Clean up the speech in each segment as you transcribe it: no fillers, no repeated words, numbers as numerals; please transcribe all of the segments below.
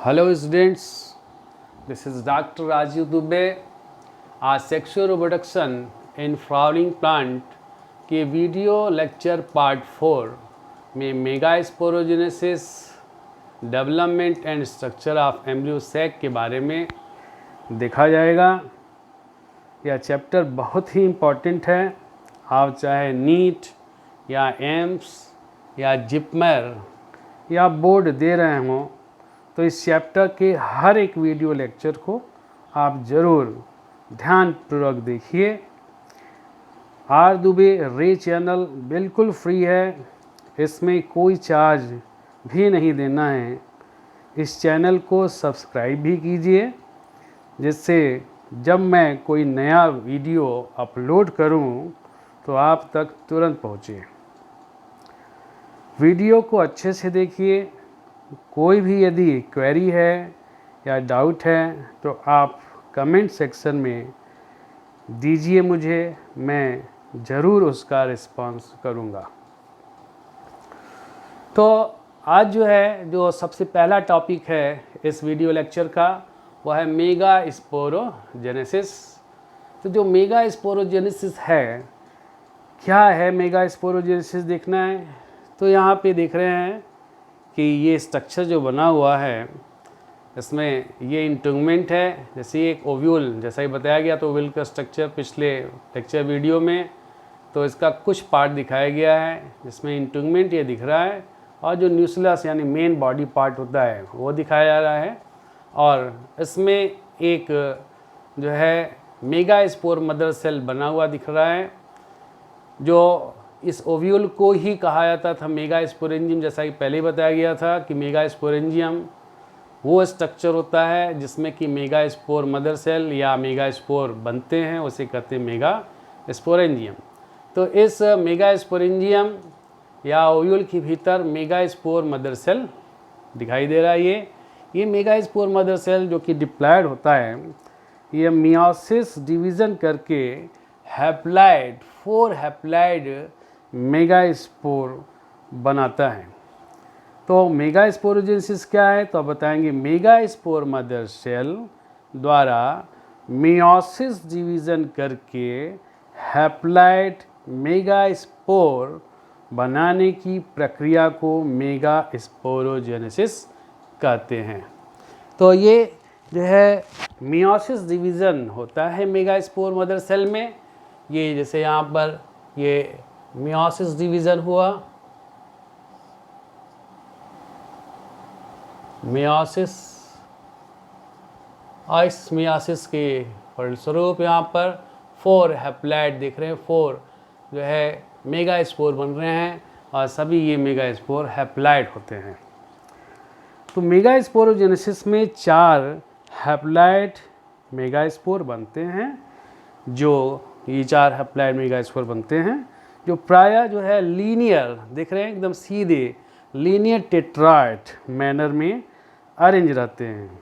Hello students, this is Dr. Rajiv Dubey. आज sexual reproduction in flowering plant के video lecture part 4 में megasporogenesis, development and structure of embryo sac के बारे में देखा जाएगा। यह चैप्टर बहुत ही इम्पोर्टेंट है। आप चाहे नीट या एम्स या जिपमर या बोर्ड दे रहे हों तो इस चैप्टर के हर एक वीडियो लेक्चर को आप ज़रूर ध्यानपूर्वक देखिए। आर दुबे रे चैनल बिल्कुल फ्री है, इसमें कोई चार्ज भी नहीं देना है। इस चैनल को सब्सक्राइब भी कीजिए, जिससे जब मैं कोई नया वीडियो अपलोड करूं तो आप तक तुरंत पहुंचे। वीडियो को अच्छे से देखिए। कोई भी यदि क्वेरी है या डाउट है तो आप कमेंट सेक्शन में दीजिए मुझे, मैं ज़रूर उसका रिस्पॉन्स करूँगा। तो आज जो सबसे पहला टॉपिक है इस वीडियो लेक्चर का वह है मेगास्पोरोजेनेसिस। तो जो मेगास्पोरोजेनेसिस है, क्या है मेगास्पोरोजेनेसिस देखना है। तो यहाँ पे देख रहे हैं कि ये स्ट्रक्चर जो बना हुआ है, इसमें ये इंटुगमेंट है। जैसे एक ओव्यूल जैसा ही बताया गया, तो ओव्यूल का स्ट्रक्चर पिछले लेक्चर वीडियो में तो इसका कुछ पार्ट दिखाया गया है, जिसमें इंटुगमेंट ये दिख रहा है और जो न्यूक्लियस यानी मेन बॉडी पार्ट होता है वो दिखाया जा रहा है। और इसमें एक जो है मेगास्पोर मदर सेल बना हुआ दिख रहा है, जो इस ओव्यूल को ही कहा जाता था मेगास्पोरेंजियम। जैसा कि पहले ही बताया गया था कि मेगास्पोरेंजियम वो स्ट्रक्चर होता है जिसमें कि मेगास्पोर मदर सेल या मेगास्पोर बनते हैं, उसे कहते हैं मेगास्पोरेंजियम। तो इस मेगास्पोरेंजियम या ओव्यूल के भीतर मेगास्पोर मदर सेल दिखाई दे रहा है। ये मेगास्पोर मदर सेल जो कि डिप्लॉयड होता है, ये मियोसिस डिवीज़न करके हैप्लॉइड 4 हैप्लॉइड मेगास्पोर बनाता है। तो मेगास्पोरोजेनेसिस क्या है, तो आप बताएंगे मेगास्पोर मदर सेल द्वारा मियोसिस डिवीज़न करके हैप्लॉइड मेगास्पोर बनाने की प्रक्रिया को मेगास्पोरोजेनेसिस कहते हैं। तो ये जो है मियोसिस डिवीज़न होता है मेगास्पोर मदर सेल में। ये जैसे यहाँ पर ये मियोसिस डिवीज़न हुआ, मियोसिस, और इस मियोसिस के फलस्वरूप यहाँ पर 4 हैप्लॉइड दिख रहे हैं। 4 जो है मेगास्पोर बन रहे हैं और सभी ये मेगास्पोर हैप्लॉइड होते हैं। तो मेगास्पोरोजेनेसिस में 4 हैप्लॉइड मेगास्पोर बनते हैं। जो ये 4 हैप्लॉइड मेगास्पोर बनते हैं जो प्रायः जो है लीनियर दिख रहे हैं, एकदम सीधे लीनियर टेट्राइड मैनर में अरेंज रहते हैं।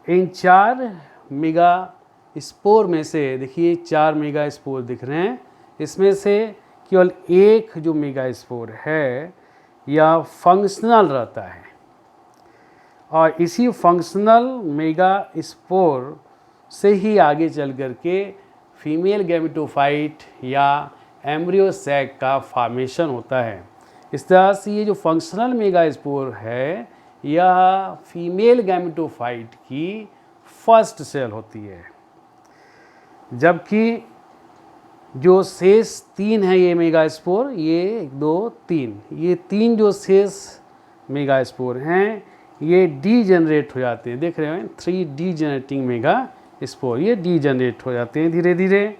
इन 4 मेगास्पोर में से देखिए 4 मेगास्पोर दिख रहे हैं, इसमें से केवल एक जो मेगास्पोर है यह फंक्शनल रहता है, और इसी फंक्शनल मेगास्पोर से ही आगे चल करके फीमेल गैमेटोफाइट या एम्ब्रियो सैक का फॉर्मेशन होता है। इस तरह से ये जो फंक्शनल मेगास्पोर है, यह फीमेल गैमेटोफाइट की फर्स्ट सेल होती है, जबकि जो शेष 3 है ये मेगास्पोर, ये 1 2 3, ये 3 जो शेष मेगास्पोर हैं ये डीजेनरेट हो जाते हैं। देख रहे हैं 3 डीजेनरेटिंग मेगास्पोर, ये डीजेनरेट हो जाते हैं धीरे धीरे।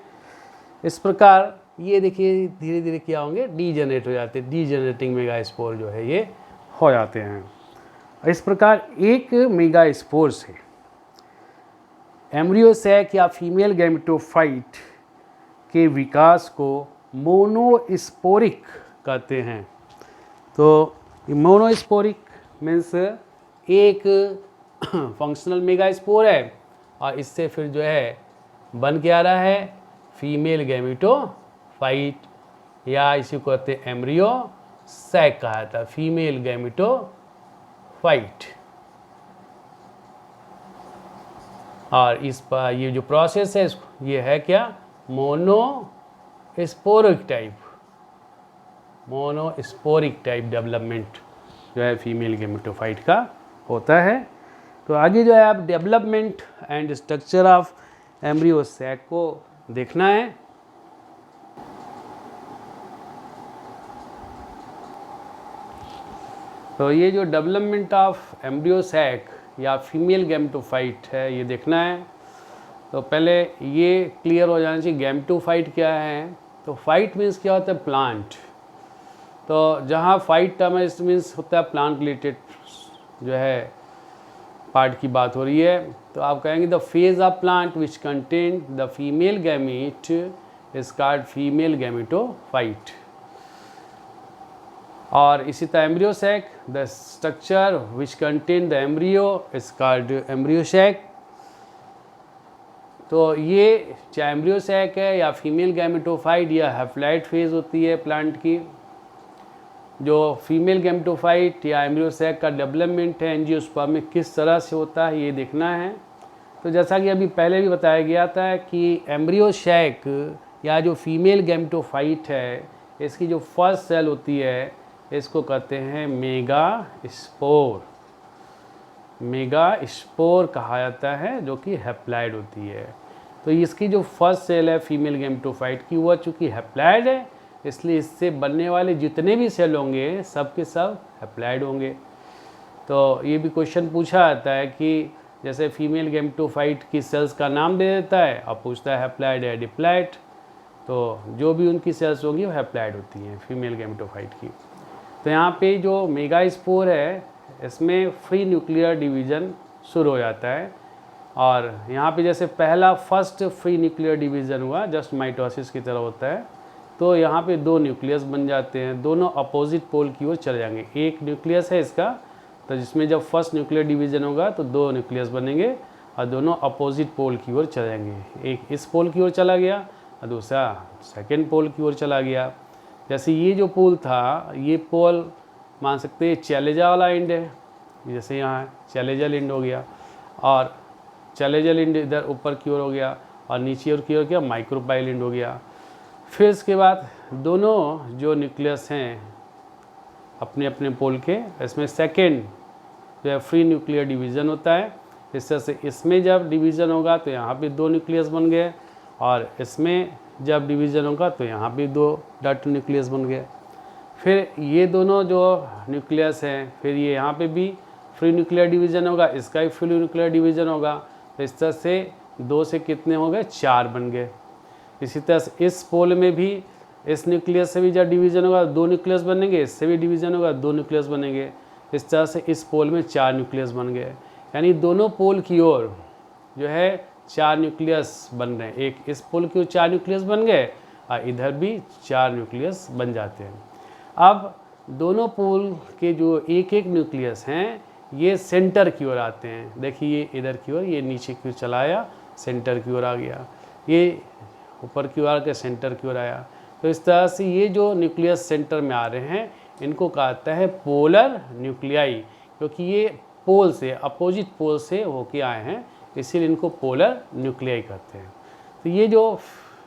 इस प्रकार ये देखिए धीरे धीरे क्या होंगे, डीजेनरेट हो जाते हैं, डीजेनरेटिंग मेगास्पोर जो है ये हो जाते हैं। इस प्रकार एक मेगास्पोर से एम्ब्रियो सैक या फीमेल गैमेटोफाइट के विकास को मोनोस्पोरिक कहते हैं। तो मोनोस्पोरिक मीन्स एक फंक्शनल मेगास्पोर है और इससे फिर जो है बन के आ रहा है फीमेल गैमेटोफाइट, या इसी को कहते हैं एम्ब्रियो सैक कहा जाता है, फीमेल गैमेटोफाइट। और इस पर ये जो प्रोसेस है ये है क्या, मोनोस्पोरिक टाइप डेवलपमेंट जो है फीमेल गेमेटोफाइट का होता है। तो आगे जो है आप development and structure of embryo sac को देखना है। तो ये जो डेवलपमेंट ऑफ एम्ब्रियो सैक या फीमेल गेमेटोफाइट है ये देखना है। तो पहले ये क्लियर हो जाना चाहिए गेमेटोफाइट क्या है। तो फाइट मीन्स क्या होता है, प्लांट। तो जहाँ फाइट टर्म है इस मीन्स होता है प्लांट रिलेटेड जो है पार्ट की बात हो रही है। तो आप कहेंगे the phase of plant which contain the female gamete is called female gametophyte. और इसी तरह embryo sac, the structure which contain the embryo is called embryo sac. तो ये चाहे एम्ब्रियो सैक है या फीमेल गैमेटोफाइट या हैप्लॉइड फेज होती है प्लांट की, जो फीमेल गेमेटोफाइट या एम्ब्रियो सैक का डेवलपमेंट है एंजियोस्पर्म में किस तरह से होता है ये देखना है। तो जैसा कि अभी पहले भी बताया गया था कि एम्ब्रियो सैक या जो फीमेल गेमेटोफाइट है इसकी जो फर्स्ट सेल होती है इसको कहते हैं मेगास्पोर कहा जाता है, जो कि हैप्लॉइड होती है। तो इसकी जो फर्स्ट सेल है फीमेल गेमेटोफाइट की वह चूँकि हैप्लॉइड है इसलिए इससे बनने वाले जितने भी सेल होंगे सब के सब हैप्लॉइड होंगे। तो ये भी क्वेश्चन पूछा जाता है कि जैसे फीमेल गेमेटोफाइट की सेल्स का नाम दे देता है और पूछता है हैप्लॉइड या डिप्लॉइड, तो जो भी उनकी सेल्स होंगी वो हैप्लॉइड होती हैं फीमेल गेमेटोफाइट की। तो यहाँ पे जो मेगास्पोर है इसमें फ्री न्यूक्लियर डिवीज़न शुरू हो जाता है। और यहाँ पे जैसे पहला फर्स्ट फ्री न्यूक्लियर डिवीज़न हुआ जस्ट माइटोसिस की तरह होता है, तो यहाँ पे दो न्यूक्लियस बन जाते हैं, दोनों अपोजिट पोल की ओर चले जाएंगे। एक न्यूक्लियस है इसका, तो जिसमें जब फर्स्ट न्यूक्लियर डिवीज़न होगा तो दो न्यूक्लियस बनेंगे और दोनों अपोजिट पोल की ओर चले जाएंगे। एक इस पोल की ओर चला गया और दूसरा सेकेंड पोल की ओर चला गया। जैसे ये जो पोल था ये पोल मान सकते हैं चैलेजा वाला एंड है, जैसे यहाँ चैलेजल एंड हो गया और चैलेजल एंड इधर ऊपर की ओर हो गया और नीचे की ओर क्या माइक्रोपाइल एंड हो गया। फिर इसके बाद दोनों जो न्यूक्लियस हैं अपने अपने पोल के, इसमें सेकेंड जो है फ्री न्यूक्लियर डिवीज़न होता है। इस तरह से इसमें जब डिवीज़न होगा तो यहाँ पे दो न्यूक्लियस बन गए और इसमें जब डिवीज़न होगा तो यहाँ पे दो डॉट न्यूक्लियस बन गए। फिर ये दोनों जो न्यूक्लियस हैं फिर ये यहाँ पे भी फ्री न्यूक्लियर डिवीज़न होगा, इसका भी फ्री न्यूक्लियर डिवीज़न होगा। तो इस तरह से दो से कितने हो गए, चार बन गए। इसी तरह से इस पोल में भी इस न्यूक्लियस से भी जब डिवीज़न होगा दो न्यूक्लियस बनेंगे, इससे भी डिवीज़न होगा दो न्यूक्लियस बनेंगे। इस तरह से इस पोल में चार न्यूक्लियस बन गए, यानी दोनों पोल की ओर जो है चार न्यूक्लियस बन रहे हैं। एक इस पोल की ओर चार न्यूक्लियस बन गए और इधर भी चार न्यूक्लियस बन जाते हैं। अब दोनों पोल के जो एक एक न्यूक्लियस हैं ये सेंटर की ओर आते हैं। देखिए ये इधर की ओर, ये नीचे की ओर चला आया, सेंटर की ओर आ गया, ये ऊपर की ओर आकर सेंटर की ओर आया। तो इस तरह से ये जो न्यूक्लियस सेंटर में आ रहे हैं इनको कहता है पोलर न्यूक्लियाई, क्योंकि ये पोल से अपोजिट पोल से होके आए हैं इसीलिए इनको पोलर न्यूक्लियाई कहते हैं। तो ये जो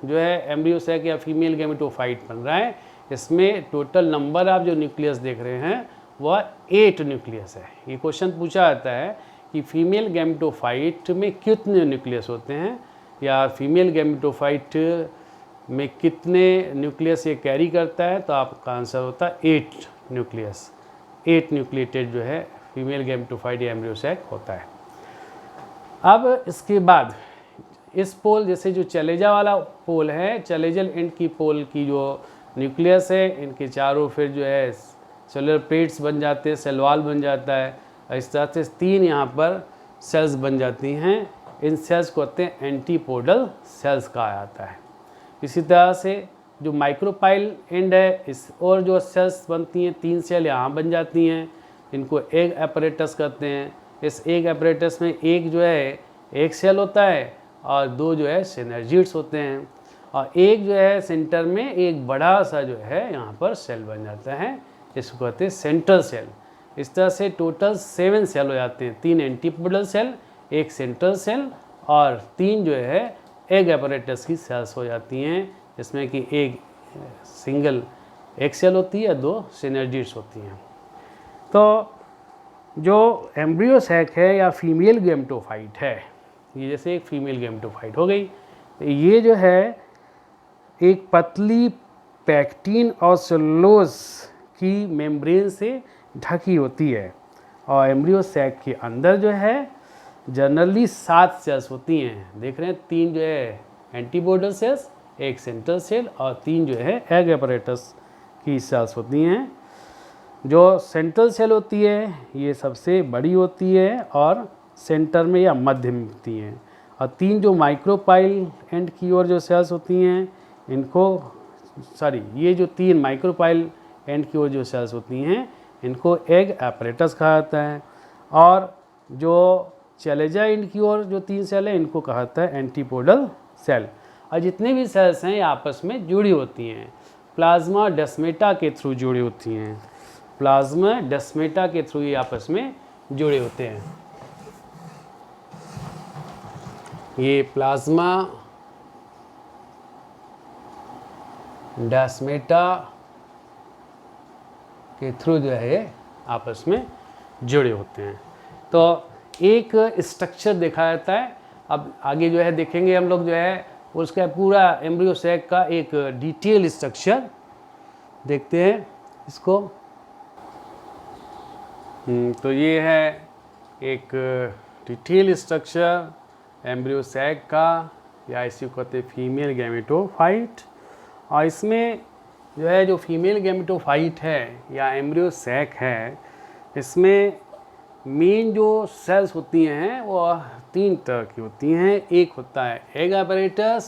है एम्ब्रियो सैक या फीमेल गेमेटोफाइट बन रहा है, इसमें टोटल नंबर आप जो न्यूक्लियस देख रहे हैं वह 8 न्यूक्लियस है। ये क्वेश्चन पूछा जाता है कि फीमेल गेमेटोफाइट में कितने न्यूक्लियस होते हैं या फीमेल गेमेटोफाइट में कितने न्यूक्लियस ये कैरी करता है, तो आपका आंसर होता है 8 न्यूक्लियस। 8 न्यूक्लिएटेड जो है फीमेल गेमेटोफाइट या एम्ब्रियो सैक होता है। अब इसके बाद इस पोल जैसे जो चैलेजा वाला पोल है, चैलेजल एंड की पोल की जो न्यूक्लियस है इनके चारों फिर जो है सेलुलर प्लेट्स बन जाते हैं, सेल वॉल बन जाता है। इस तरह से 3 यहाँ पर सेल्स बन जाती हैं। इन सेल्स को कहते हैं एंटीपोडल सेल्स कहा जाता है। इसी तरह से जो माइक्रोपाइल एंड है इस और जो सेल्स बनती हैं 3 सेल यहाँ बन जाती हैं, इनको एग एपरेटस कहते हैं। इस एग एपरेटस में एक जो है एक सेल होता है और 2 जो है सिनर्जिड्स होते हैं और एक जो है सेंटर में एक बड़ा सा जो है यहाँ पर सेल बन जाता है, इसको कहते हैं सेंट्रल सेल। इस तरह से टोटल 7 सेल हो जाते हैं, 3 एंटीपोडल सेल, एक सेंट्रल सेल और 3 जो है एग apparatus की सेल्स हो जाती हैं, जिसमें कि एक सिंगल एक सेल होती है, 2 सिनर्जिड्स होती हैं। तो जो एम्ब्रियो सैक है या फीमेल गैमेटोफाइट है, ये जैसे एक फीमेल गैमेटोफाइट हो गई, तो ये जो है एक पतली पैक्टिन और सेलुलोज की मेम्ब्रेन से ढकी होती है। और एम्ब्रियो सैक के अंदर जो है जनरली 7 सेल्स होती हैं। देख रहे हैं 3 जो है एंटीबॉडल सेल्स, एक सेंट्रल सेल और 3 जो है एग apparatus की सेल्स होती हैं। जो सेंट्रल सेल होती है ये सबसे बड़ी होती है और सेंटर में या मध्य में होती हैं। और 3 जो माइक्रोपाइल एंड की ओर जो सेल्स होती हैं इनको ये जो 3 माइक्रोपाइल एंड की ओर जो सेल्स होती हैं इनको एग apparatus कहा जाता है। और जो चैलेजा एंड की ओर जो 3 सेल है इनको कहा जाता है एंटीपोडल सेल। और जितने भी सेल्स हैं ये आपस में जुड़ी होती हैं, प्लाज्मा डेस्मेटा के थ्रू जुड़ी होती हैं। प्लाज्मा डेस्मेटा के थ्रू ये आपस में जुड़े होते हैं। ये प्लाज्मा डेस्मेटा के थ्रू जो है आपस में जुड़े होते हैं। तो एक स्ट्रक्चर देखा जाता है। अब आगे जो है देखेंगे हम लोग जो है उसका पूरा एम्ब्रियो सैक का एक डिटेल स्ट्रक्चर देखते हैं इसको। तो ये है एक डिटेल स्ट्रक्चर एम्ब्रियो सैक का, या इसी को कहते हैं फीमेल गैमेटोफाइट। और इसमें जो है जो फीमेल गैमेटोफाइट है या एम्ब्रियो सैक है, इसमें मेन जो सेल्स होती हैं वो 3 तरह की होती हैं। एक होता है एग apparatus,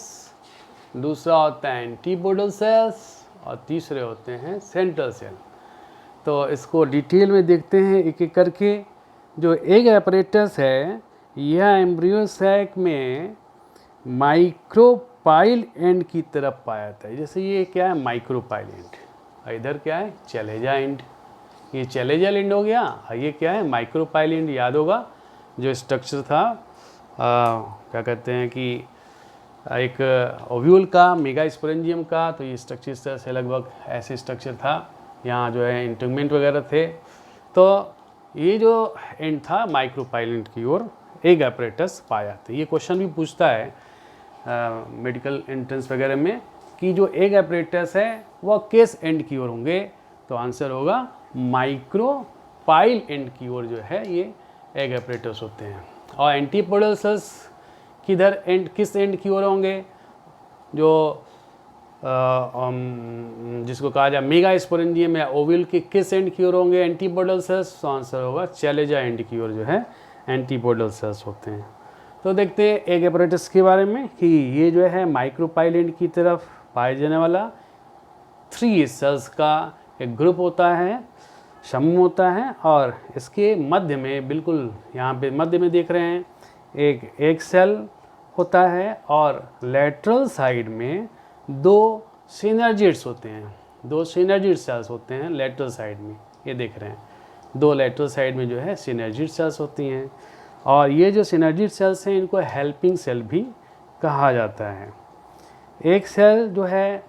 दूसरा होता है एंटीपोडल सेल्स और तीसरे होते हैं सेंट्रल सेल। तो इसको डिटेल में देखते हैं एक एक करके। जो एग apparatus है यह एम्ब्रियो सैक में माइक्रोपाइल एंड की तरफ पाया जाता है। जैसे ये क्या है माइक्रोपाइल एंड, इधर क्या है चैलेजा एंड, ये चैलेजल एंड हो गया, और ये क्या है माइक्रोपाइल एंड। याद होगा जो स्ट्रक्चर था क्या कहते हैं कि एक ओव्यूल का, मेगास्पोरेंजियम का, तो ये स्ट्रक्चर इस तरह से लगभग ऐसे स्ट्रक्चर था। यहाँ जो है इंटरमेंट वगैरह थे। तो ये जो एंड था माइक्रोपाइल एंड की ओर एग apparatus पाया जाता है। ये क्वेश्चन भी पूछता है मेडिकल एंट्रेंस वगैरह में कि जो एग apparatus है वह किस एंड की ओर होंगे, तो आंसर होगा माइक्रोपाइल एंड की ओर जो है ये एग apparatus होते हैं। और एंटीपोडल सेल्स किधर एंड किस एंड की ओर होंगे, जो जिसको कहा जाए मेगास्पोरेंजियम या ओविल के किस एंड की ओर होंगे एंटीपोडल सेल्स, तो आंसर होगा चैलेजा एंड की ओर जो है एंटीपोडल सेल्स होते हैं। तो देखते हैं एग apparatus के बारे में कि ये जो है माइक्रोपाइल एंड की तरफ पाए जाने वाला 3 सेल्स का एक ग्रुप होता है, समूह होता है। और इसके मध्य में बिल्कुल यहाँ पे मध्य में देख रहे हैं एक सेल होता है और लेटरल साइड में 2 सिनर्जिड्स होते हैं, 2 सिनर्जिड सेल्स होते हैं लेटरल साइड में। ये देख रहे हैं 2 लेटरल साइड में जो है सिनर्जिड सेल्स होती हैं। और ये जो सिनर्जिड सेल्स हैं इनको हेल्पिंग सेल भी कहा जाता है। एक सेल जो है,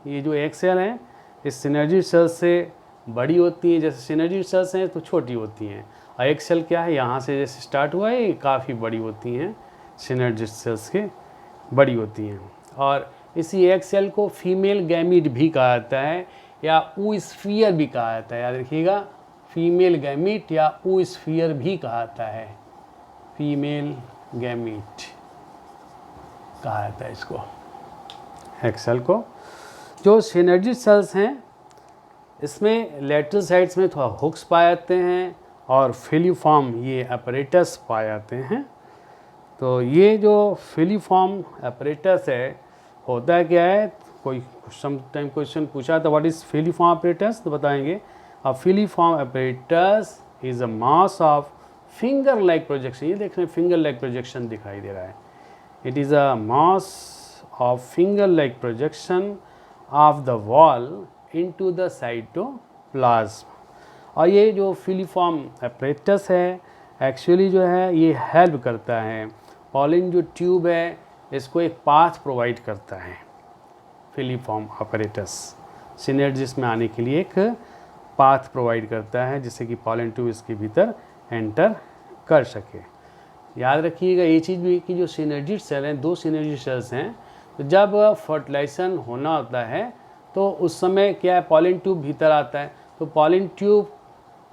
ये जो एक सेल है इस सिनर्जिड सेल से बड़ी होती है। जैसे सिनर्जिड सेल्स हैं तो छोटी होती हैं, और एक सेल क्या है यहाँ से जैसे स्टार्ट हुआ है ये काफ़ी बड़ी होती हैं, सिनर्जिड सेल्स के बड़ी होती हैं। और इसी एक सेल को फीमेल गैमीट भी कहा जाता है या oosphere भी कहा जाता है। याद रखिएगा फीमेल गैमीट या oosphere भी कहा जाता है, फीमेल गैमीट कहा जाता है इसको, एक सेल को। जो सिनर्जिड सेल्स हैं इसमें लेटरल साइड्स में थोड़ा हुक्स पाए जाते हैं और फिलीफॉर्म ये apparatus पाए जाते हैं। तो ये जो फिलीफॉर्म apparatus है होता क्या है, कोई सम टाइम क्वेश्चन पूछा था व्हाट इज़ फिलीफॉर्म apparatus, तो बताएंगे अ filiform apparatus is a mass of finger like projection. ये देख रहे हैं फिंगर लाइक प्रोजेक्शन दिखाई दे रहा है। It is a mass of finger like projection of the wall into the cytoplasm. और ये जो फिलीफॉर्म apparatus है एक्चुअली जो है ये हेल्प करता है पॉलन जो ट्यूब है इसको एक पाथ प्रोवाइड करता है, फिलीफॉर्म अपरेटस सिनर्जिस में आने के लिए एक पाथ प्रोवाइड करता है जिससे कि पॉलन ट्यूब इसके भीतर एंटर कर सके। याद रखिएगा ये चीज़ भी कि जो सिनर्जिड सेल हैं, 2 सिनर्जिड सेल्स हैं, तो जब फर्टिलाइजेशन होना होता है तो उस समय क्या है, पॉलन ट्यूब भीतर आता है, तो पॉलन ट्यूब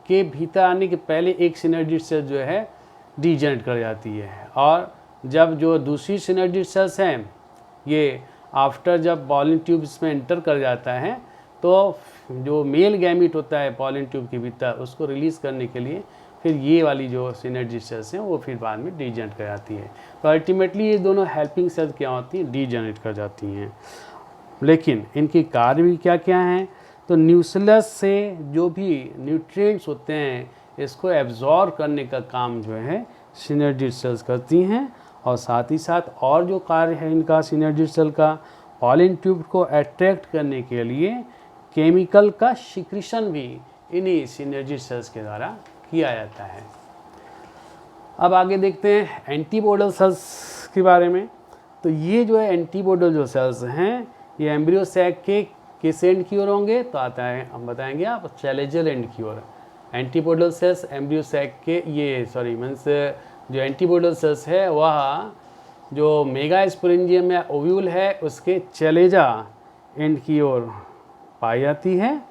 के भीतर आने के पहले एक सिनर्जिड सेल जो है डीजनरेट कर जाती है, और जब जो दूसरी सिनर्जिड सेल्स हैं ये आफ्टर जब पॉलन ट्यूब इसमें एंटर कर जाता है तो जो मेल गैमीट होता है पॉलन ट्यूब के भीतर उसको रिलीज़ करने के लिए फिर ये वाली जो सिनर्जिड सेल्स हैं वो फिर बाद में डीजनरेट कर जाती है। तो अल्टीमेटली ये दोनों हेल्पिंग सेल्स क्या होती हैं, डीजनरेट कर जाती हैं। लेकिन इनके कार्य भी क्या क्या हैं, तो न्यूक्लियस से जो भी न्यूट्रिएंट्स होते हैं इसको एब्जॉर्ब करने का काम जो है सिनर्जिड सेल्स करती हैं, और साथ ही साथ और जो कार्य है इनका सिनर्जिड सेल का, पॉलन ट्यूब को अट्रैक्ट करने के लिए केमिकल का सिक्रीशन भी इन्हीं सिनर्जिड सेल्स के द्वारा किया जाता है। अब आगे देखते हैं एंटीबॉडल सेल्स के बारे में। तो ये जो है एंटीबॉडल जो सेल्स हैं ये एम्ब्रियो सैक के किस एंड की ओर होंगे, तो आता है हम बताएंगे आप चैलेंजर एंड की ओर। एंटीबॉडल सेल्स एम्ब्रियो सैक के मीन्स जो एंटीबॉडल सेल्स है वह जो मेगास्पोरेंजियम या ओव्यूल है उसके चैलेंजा एंड की ओर पाई जाती है,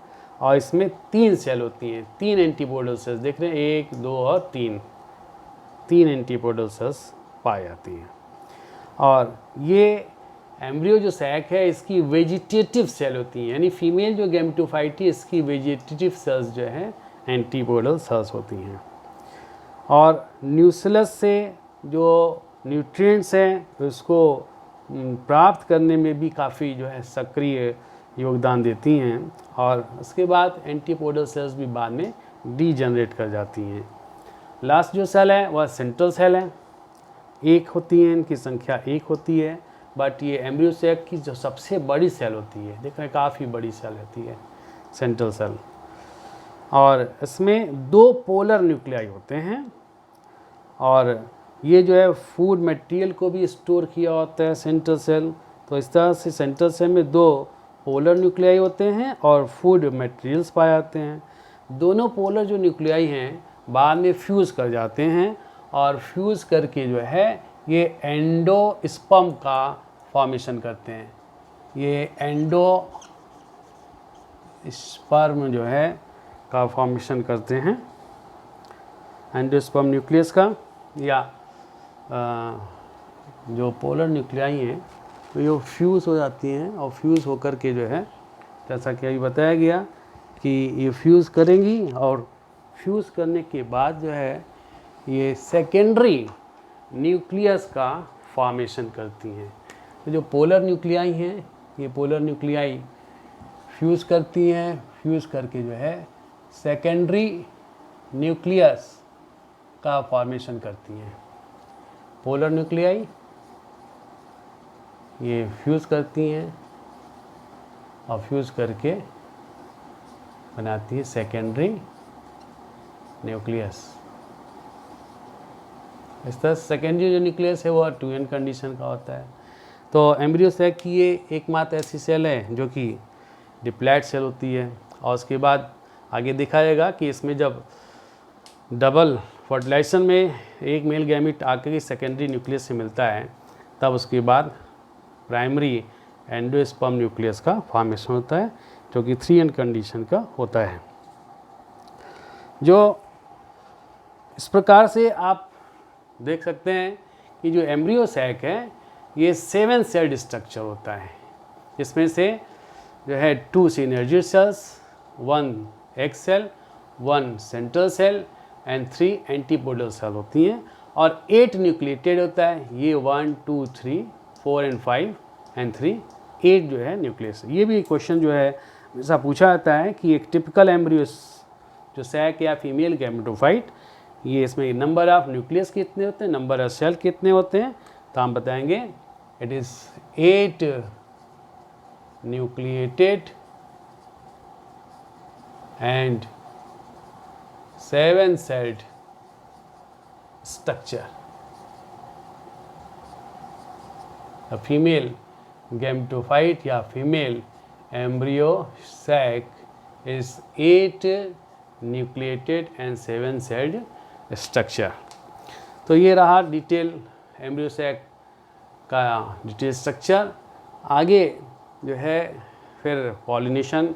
और इसमें 3 सेल होती हैं, 3 एंटीबॉडल सेल्स देख रहे हैं, 1 2 और 3 एंटीबॉडल सेल्स पाई जाती हैं। और ये एम्ब्रियो जो सैक है इसकी वेजिटेटिव सेल होती हैं, यानी फीमेल जो गैमेटोफाइट है इसकी वेजिटेटिव सेल्स जो है एंटीबॉडल सेल्स होती हैं। और न्यूक्लियस से जो न्यूट्रिएंट्स हैं उसको प्राप्त करने में भी काफ़ी जो है सक्रिय योगदान देती हैं, और उसके बाद एंटीबॉडल सेल्स भी बाद में डीजनरेट कर जाती हैं। लास्ट जो सेल है वह सेंट्रल सेल है, 1 होती हैं, इनकी संख्या 1 होती है, बट ये एम्ब्रियो सैक की जो सबसे बड़ी सेल होती है, देख रहे हैं काफ़ी बड़ी सेल होती है सेंट्रल सेल, और इसमें 2 पोलर न्यूक्लियाई होते हैं, और ये जो है फूड मटेरियल को भी स्टोर किया होता है सेंट्रल सेल। तो इस तरह से सेंट्रल सेल में 2 पोलर न्यूक्लियाई होते हैं और फूड मटेरियल्स पाए जाते हैं। दोनों पोलर जो न्यूक्लियाई हैं बाद में फ्यूज़ कर जाते हैं, और फ्यूज़ करके जो है ये एंडोस्पर्म का फॉर्मेशन करते हैं। ये एंडोस्पर्म जो है का फॉर्मेशन करते हैं, एंडोस्पर्म न्यूक्लियस का, या जो पोलर न्यूक्लियाई हैं तो ये फ्यूज़ हो जाती हैं, और फ्यूज़ होकर के जो है जैसा कि अभी बताया गया कि ये फ्यूज़ करेंगी, और फ्यूज़ करने के बाद जो है ये सेकेंडरी न्यूक्लियस का फॉर्मेशन करती हैं। तो जो पोलर न्यूक्लियाई हैं ये पोलर न्यूक्लियाई फ्यूज़ करती हैं, फ्यूज़ करके जो है सेकेंडरी न्यूक्लियस का फॉर्मेशन करती हैं। पोलर न्यूक्लियाई ये फ्यूज़ करती हैं और फ्यूज़ करके बनाती है सेकेंडरी न्यूक्लियस। इस तरह सेकेंडरी जो न्यूक्लियस है वो 2n कंडीशन का होता है। तो एम्ब्रियो सैक की ये एकमात्र ऐसी सेल है जो कि डिप्लॉयड सेल होती है, और उसके बाद आगे देखा जाएगा कि इसमें जब डबल फर्टिलाइजेशन में एक मेल गैमीट आकर सेकेंडरी न्यूक्लियस से मिलता है तब उसके बाद प्राइमरी एंडोस्पर्म न्यूक्लियस का फॉर्मेशन होता है जो कि 3n कंडीशन का होता है। जो इस प्रकार से आप देख सकते हैं कि जो एम्ब्रियो सैक है ये 7 सेल्ड स्ट्रक्चर होता है, इसमें से जो है 2 synergid cells, 1 egg cell, 1 central cell and 3 antipodal cell होती हैं, और 8 न्यूक्लिएटेड होता है। ये 1 2 3 4 एंड 5 एंड 3 8 जो है न्यूक्लियस। ये भी क्वेश्चन जो है हमेशा पूछा जाता है कि एक टिपिकल एम्ब्रियो जो सैक या फीमेल गैमेटोफाइट, ये इसमें नंबर ऑफ न्यूक्लियस कितने होते हैं, नंबर ऑफ सेल कितने होते हैं, तो हम बताएंगे it is 8 nucleated and 7 celled structure. Female gametophyte या female embryo sac is 8 nucleated and 7 celled structure. तो ये रहा डिटेल एम्ब्रियो सैक का डिटेल स्ट्रक्चर। आगे जो है फिर पॉलिनेशन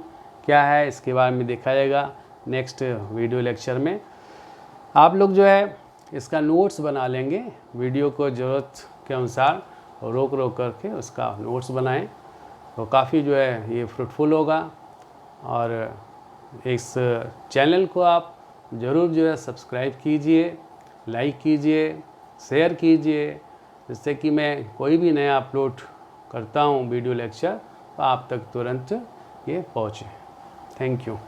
क्या है इसके बारे में देखा जाएगा नेक्स्ट वीडियो लेक्चर में। आप लोग जो है इसका नोट्स बना लेंगे, वीडियो को ज़रूरत के अनुसार रोक करके उसका नोट्स बनाएं, तो काफ़ी जो है ये फ्रूटफुल होगा। और इस चैनल को आप ज़रूर जो है सब्सक्राइब कीजिए, लाइक कीजिए, शेयर कीजिए, जिससे कि मैं कोई भी नया अपलोड करता हूँ वीडियो लेक्चर तो आप तक तुरंत ये पहुँचे। Thank you.